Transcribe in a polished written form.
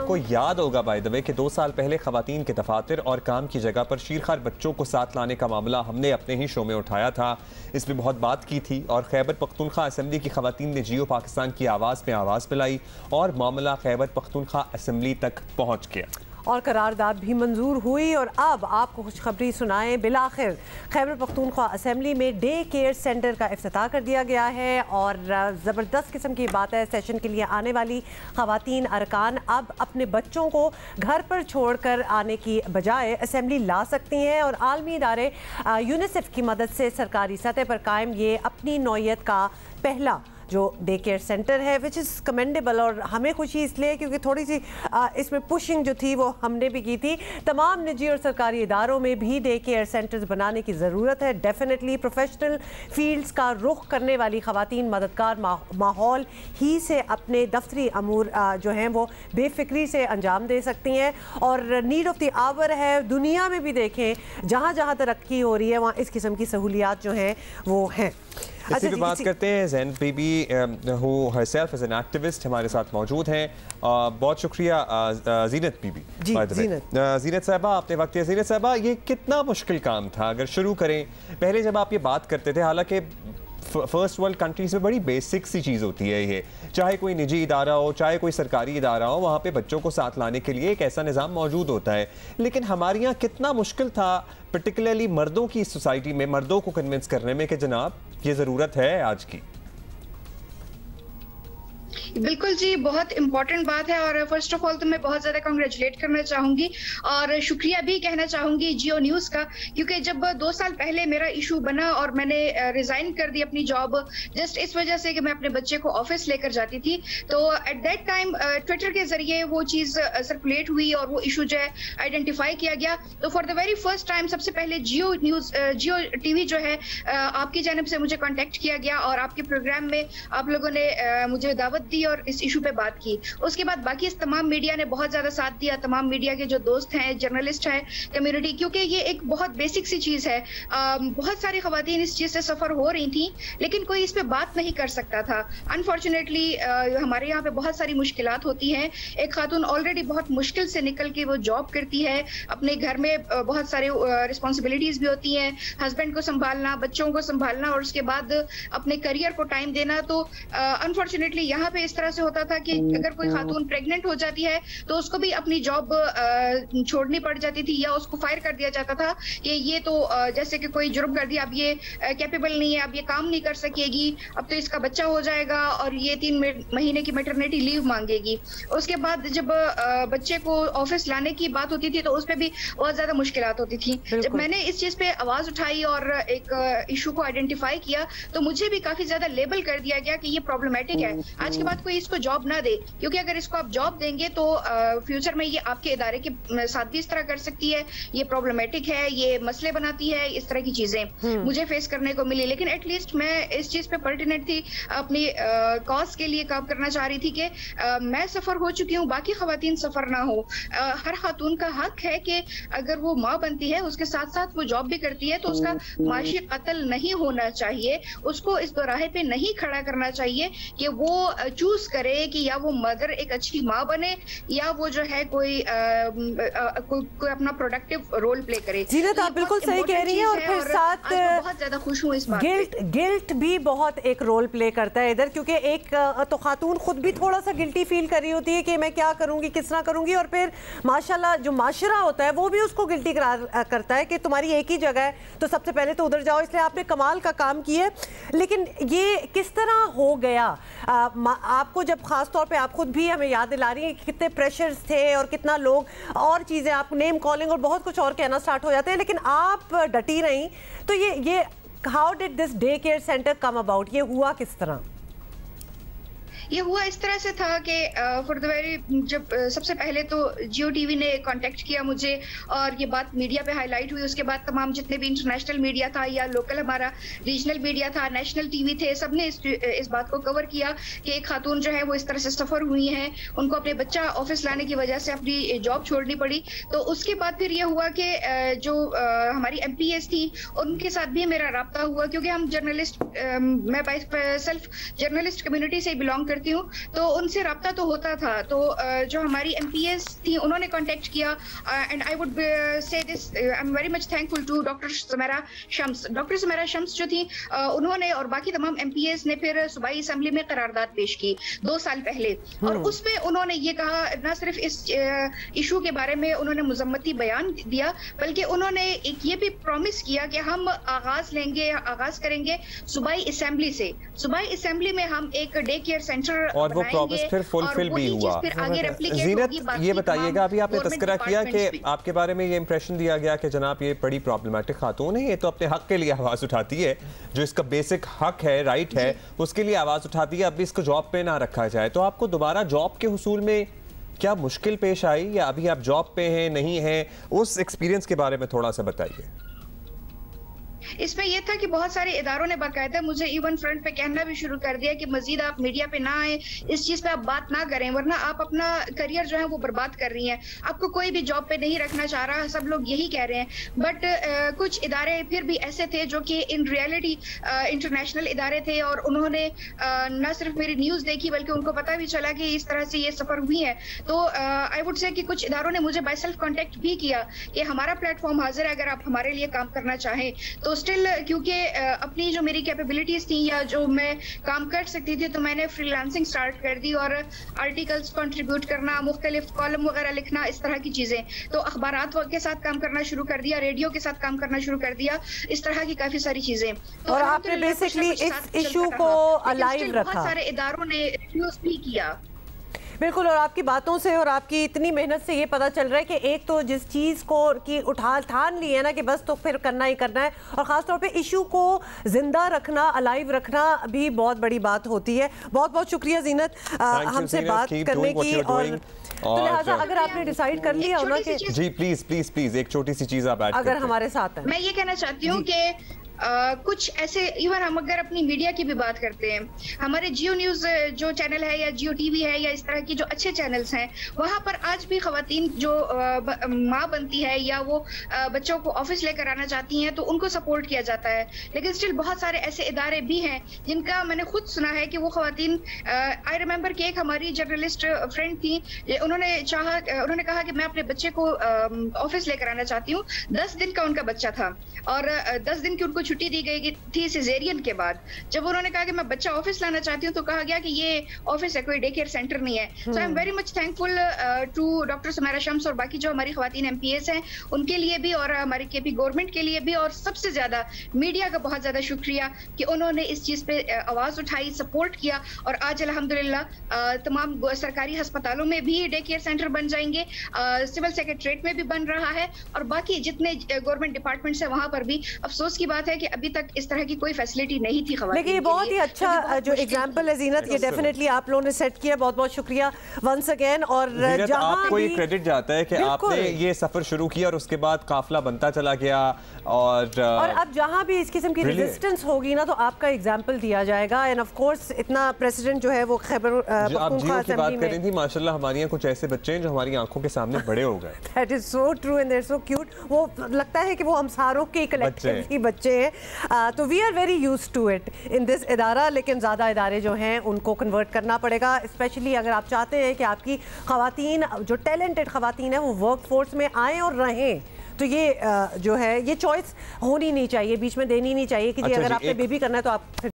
आपको याद होगा बाय द वे कि 2 साल पहले खवातीन के दफातर और काम की जगह पर शीरखार बच्चों को साथ लाने का मामला हमने अपने ही शो में उठाया था। इस पर बहुत बात की थी और खैबर पख्तूनख्वा असम्बली की खवातीन ने जियो पाकिस्तान की आवाज़ में आवाज़ मिलाई और मामला खैबर पख्तूनख्वा असम्बली तक पहुँच गया और करारदाद भी मंजूर हुई। और अब आपको खुशखबरी सुनाएं, बिलाखिर खैबर पख्तूनख्वा असेंबली में डे केयर सेंटर का इफ्तिताह कर दिया गया है और ज़बरदस्त किस्म की बात है, सेशन के लिए आने वाली ख़वातीन अरकान अब अपने बच्चों को घर पर छोड़ कर आने की बजाय असेंबली ला सकती हैं और आलमी इदारे यूनिसेफ की मदद से सरकारी सतह पर कायम ये अपनी नौइयत का पहला जो डे केयर सेंटर है, विच इज़ कमेंडेबल। और हमें खुशी इसलिए क्योंकि थोड़ी सी इसमें पुशिंग जो थी वो हमने भी की थी। तमाम निजी और सरकारी इदारों में भी डे केयर सेंटर्स बनाने की ज़रूरत है। डेफिनेटली प्रोफेशनल फील्ड्स का रुख करने वाली ख़वातीन मददगार माहौल ही से अपने दफ्तरी अमूर जो हैं वो बेफिक्री से अंजाम दे सकती हैं और नीड ऑफ द आवर है। दुनिया में भी देखें जहाँ जहाँ तरक्की हो रही है वहाँ इस किस्म की सहूलियात जो हैं वो हैं। इसी पे बात करते हैं। Zain Bibi who herself as an activist हमारे साथ मौजूद हैं। बहुत शुक्रिया ज़ीनत बीबी। ज़ीनत साहबा आपने वक्त दिया। ज़ीनत साहबा, ये कितना मुश्किल काम था अगर शुरू करें? पहले जब आप ये बात करते थे, हालांकि फर्स्ट वर्ल्ड कंट्रीज में बड़ी बेसिक सी चीज़ होती है ये, चाहे कोई निजी इदारा हो चाहे कोई सरकारी इदारा हो, वहाँ पे बच्चों को साथ लाने के लिए एक ऐसा निज़ाम मौजूद होता है। लेकिन हमारे यहाँ कितना मुश्किल था पर्टिकुलरली मर्दों की सोसाइटी में, मर्दों को कन्विंस करने में कि जनाब ये ज़रूरत है आज की। बिल्कुल जी, बहुत इंपॉर्टेंट बात है और फर्स्ट ऑफ ऑल तो मैं बहुत ज़्यादा कांग्रेचुलेट करना चाहूँगी और शुक्रिया भी कहना चाहूँगी जियो न्यूज़ का, क्योंकि जब 2 साल पहले मेरा इशू बना और मैंने रिज़ाइन कर दी अपनी जॉब जस्ट इस वजह से कि मैं अपने बच्चे को ऑफिस लेकर जाती थी, तो एट दैट टाइम ट्विटर के ज़रिए वो चीज़ सर्कुलेट हुई और वो इशू जो है आइडेंटिफाई किया गया। तो for the very first time सबसे पहले जियो टीवी जो है आपकी जानिब से मुझे कॉन्टेक्ट किया गया और आपके प्रोग्राम में आप लोगों ने मुझे दावत दी और इस इशू पे बात की। उसके बाद बाकी इस तमाम मीडिया ने बहुत ज्यादा साथ दिया, तमाम मीडिया के जो दोस्त हैं, जर्नलिस्ट हैं, कम्युनिटी, क्योंकि ये एक बहुत बेसिक सी चीज है। बहुत सारी खवातीन इस चीज से सफर हो रही थी लेकिन कोई इस पे बात नहीं कर सकता था। अनफॉर्चुनेटली हमारे यहाँ पे बहुत सारी मुश्किलात होती हैं। एक खातून ऑलरेडी बहुत मुश्किल से निकल के वो जॉब करती है, अपने घर में बहुत सारे रिस्पॉन्सिबिलिटीज भी होती हैं, हस्बैंड को संभालना, बच्चों को संभालना और उसके बाद अपने करियर को टाइम देना। तो अनफॉर्चुनेटली यहाँ पे इस तरह से होता था कि अगर कोई खातून प्रेग्नेंट हो जाती है तो उसको भी अपनी जॉब छोड़नी पड़ जाती थी या उसको फायर कर दिया जाता था कि ये तो जैसे कि कोई जुर्म कर दिया, अब ये कैपेबल नहीं है, अब ये काम नहीं कर सकेगी, अब तो इसका बच्चा हो जाएगा और ये 3 महीने की मैटरनिटी लीव मांगेगी। उसके बाद जब बच्चे को ऑफिस लाने की बात होती थी तो उस पर भी बहुत ज्यादा मुश्किलात होती थी। जब मैंने इस चीज पे आवाज उठाई और एक इशू को आइडेंटिफाई किया तो मुझे भी काफी ज्यादा लेबल कर दिया गया कि ये प्रॉब्लमेटिक है। आज के बाद कोई इसको जॉब ना दे, क्योंकि अगर इसको आप जॉब देंगे तो फ्यूचर में ये आपके इदारे के साथ भी इस तरह कर सकती है, ये प्रॉब्लमेटिक है, ये मसले बनाती है, इस तरह की चीजें मुझे फेस करने को मिली। लेकिन एटलीस्ट मैं इस चीज पे पर्टिनेंट थी, अपनी कॉज के लिए काम करना चाह रही थी कि मैं सफर हो चुकी हूँ, बाकी खवातीन सफर ना हो। हर खातून का हक है कि अगर वो माँ बनती है उसके साथ साथ वो जॉब भी करती है तो उसका माशी कत्ल नहीं होना चाहिए, उसको इस दोराहे पे नहीं खड़ा करना चाहिए कि वो चूज करे कि या वो मदर एक अच्छी माँ बने या वो जो है कोई अपना प्रोडक्टिव रोल प्ले करे। जीनत, आप बिल्कुल सही कह रही हैं और फिर साथ बहुत ज्यादा खुश हूँ इस बात पे। गिल्ट भी बहुत एक रोल प्ले करता है इधर, क्योंकि एक तो खातून खुद भी थोड़ा सा गिल्टी फील कर रही होती है कि मैं क्या करूंगी, किस तरह करूंगी, और फिर माशाल्लाह जो माशरा होता है वो भी उसको गिल्टी करता है कि तुम्हारी एक ही जगह है तो सबसे पहले तो उधर जाओ। इसलिए आपने कमाल का काम किया। लेकिन ये किस तरह हो गया आपको, जब खास तौर पे आप खुद भी हमें याद दिला रही हैं कि कितने प्रेशर्स थे और कितना लोग और चीज़ें, आप नेम कॉलिंग और बहुत कुछ और कहना स्टार्ट हो जाते हैं, लेकिन आप डटी रहीं। तो ये how did this day care centre come about? ये हुआ किस तरह? ये हुआ इस तरह से था कि फॉर द वेरी जब सबसे पहले तो जियो टीवी ने कांटेक्ट किया मुझे और ये बात मीडिया पे हाईलाइट हुई। उसके बाद तमाम जितने भी इंटरनेशनल मीडिया था या लोकल हमारा रीजनल मीडिया था, नेशनल टीवी थे, सबने इस बात को कवर किया कि एक खातून जो है वो इस तरह से सफ़र हुई हैं, उनको अपने बच्चा ऑफिस लाने की वजह से अपनी जॉब छोड़नी पड़ी। तो उसके बाद फिर ये हुआ कि जो हमारी MPs थी उनके साथ भी मेरा रब्ता हुआ, क्योंकि हम जर्नलिस्ट, मैं सेल्फ जर्नलिस्ट कम्युनिटी से बिलोंग करती हूँ, तो उनसे रब्ता तो होता था। तो जो हमारी MPs थी उन्होंने कांटेक्ट किया, and I would say this, I am very much thankful to doctor Sumera Shams. Doctor Sumera Shams जो थी उन्होंने और बाकी तमाम MPs ने फिर सूबाई असेंबली में करारदाद पेश की 2 साल पहले, और उसमें उन्होंने ये कहा, न सिर्फ इस इशू के बारे में उन्होंने मुजम्मती बयान दिया, बल्कि उन्होंने एक ये भी प्रॉमिस किया कि हम आगाज करेंगे सूबाई असेंबली से। सूबाई असेंबली में हम एक डे केयर सेंटर और वो प्रॉमिस फिर फुलफिल भी हुआ। ज़ीनत, ये बताइएगा, अभी आपने तस्करा किया कि आपके बारे में ये इंप्रेशन दिया गया कि जनाब ये बड़ी प्रॉब्लमेटिक खातून है, ये तो अपने हक के लिए आवाज़ उठाती है, जो इसका बेसिक हक है, राइट है, उसके लिए आवाज़ उठाती है, अब भी इसको जॉब पे ना रखा जाए। तो आपको दोबारा जॉब के हुसूल में क्या मुश्किल पेश आई, या अभी आप जॉब पे हैं, नहीं हैं? उस एक्सपीरियंस के बारे में थोड़ा सा बताइए। इसमें यह था कि बहुत सारे इदारों ने बाकायदा मुझे इवन फ्रंट पे कहना भी शुरू कर दिया कि मजीद आप मीडिया पे ना आए, इस चीज पे आप बात ना करें, वरना आप अपना करियर जो है वो बर्बाद कर रही हैं, आपको कोई भी जॉब पे नहीं रखना चाह रहा, सब लोग यही कह रहे हैं। बट कुछ इदारे फिर भी ऐसे थे जो कि इन रियलिटी इंटरनेशनल इदारे थे, और उन्होंने न सिर्फ मेरी न्यूज देखी बल्कि उनको पता भी चला कि इस तरह से ये सफर हुई है। तो आई वुड से कि कुछ इदारों ने मुझे बाय सेल्फ कॉन्टेक्ट भी किया कि हमारा प्लेटफॉर्म हाजिर है, अगर आप हमारे लिए काम करना चाहें तो। स्टिल क्योंकि अपनी जो मेरी कैपेबिलिटीज थी या जो मैं काम कर सकती थी, तो मैंने फ्रीलांसिंग स्टार्ट कर दी और आर्टिकल्स कंट्रीब्यूट करना, मुख्तलिफ कॉलम वगैरह लिखना, इस तरह की चीजें। तो अखबारात के साथ काम करना शुरू कर दिया, रेडियो के साथ काम करना शुरू कर दिया, इस तरह की काफी सारी चीजें। तो और आपने बेसिकली इस इशू को अलाइव रखा। बहुत सारे इदारों ने रिफ्यूज भी किया। बिल्कुल, और आपकी बातों से और आपकी इतनी मेहनत से ये पता चल रहा है कि एक तो जिस चीज़ को की ठान ली है ना कि बस तो फिर करना ही करना है, और ख़ासतौर पे इशू को जिंदा रखना, अलाइव रखना भी बहुत बड़ी बात होती है। बहुत बहुत शुक्रिया ज़ीनत हमसे बात करने की। और तो लिहाजा अगर आपने डिसाइड कर लिया हो ना कि जी प्लीज प्लीज प्लीज एक छोटी सी चीज़ आप ऐड अगर हमारे साथ हैं, मैं ये कहना चाहती हूँ कि कुछ ऐसे, इवन हम अगर अपनी मीडिया की भी बात करते हैं, हमारे जियो न्यूज़ जो चैनल है या जियो टीवी है या इस तरह की जो अच्छे चैनल्स हैं, वहाँ पर आज भी खवातीन जो माँ बनती है या वो बच्चों को ऑफिस लेकर आना चाहती हैं तो उनको सपोर्ट किया जाता है। लेकिन स्टिल बहुत सारे ऐसे इदारे भी हैं जिनका मैंने खुद सुना है कि वो खवातीन, आई रिमेंबर कि एक हमारी जर्नलिस्ट फ्रेंड थी, उन्होंने कहा कि मैं अपने बच्चे को ऑफिस लेकर आना चाहती हूँ। 10 दिन का उनका बच्चा था और 10 दिन की उनको छुट्टी दी गई थी सिजेरियन के बाद। जब उन्होंने कहा कि मैं बच्चा ऑफिस लाना चाहती हूँ तो कहा गया कि ये ऑफिस है, कोई डे केयर सेंटर नहीं है। So I am very much thankful to doctor Sumera Shams और बाकी जो हमारी खवातीन MPs हैं उनके लिए भी, और हमारी KP गवर्नमेंट के लिए भी, और सबसे ज्यादा मीडिया का बहुत ज्यादा शुक्रिया कि उन्होंने इस चीज पे आवाज उठाई, सपोर्ट किया, और आज अल्हम्दुलिल्लाह तमाम सरकारी अस्पतालों में भी डे केयर सेंटर बन जाएंगे, सिविल सेक्रेटरीट में भी बन रहा है, और बाकी जितने गवर्नमेंट डिपार्टमेंट्स हैं वहां पर भी। अफसोस की बात है कि अभी तक इस तरह की कोई फैसिलिटी नहीं थी खवातीन। लेकिन ये बहुत ही अच्छा जो एग्जांपल है ज़ीनत, ये डेफिनेटली आप लोगों ने सेट किया। बहुत बहुत शुक्रिया वंस अगेन। और जहां आपको ये क्रेडिट जाता है कि आपने ये सफर शुरू किया और उसके बाद काफिला बनता चला गया, और अब जहां भी इस किस्म की रेजिस्टेंस होगी ना तो आपका एग्जांपल दिया जाएगा। एंड ऑफ कोर्स इतना प्रेसिडेंट जो है वो खैबर पख्तूनख्वा की बात कर रही थी, माशाल्लाह हमारे यहाँ कुछ ऐसे बच्चे हैं जो हमारी आंखों के सामने बड़े हो गए। That is so true and they are so cute. वो लगता है कि वो हम सारों के कलेक्टिव ही बच्चे हैं। तो we are very used to it in this इदारा, लेकिन ज़्यादा इदारे जो हैं उनको कन्वर्ट करना पड़ेगा, स्पेशली अगर आप चाहते हैं कि आपकी खवातीन, जो टैलेंटेड खवातीन हैं, वो वर्क फोर्स में आएँ और रहें। तो ये जो है ये चॉइस होनी नहीं चाहिए, बीच में देनी नहीं चाहिए कि जी अगर आपने बेबी करना है तो आप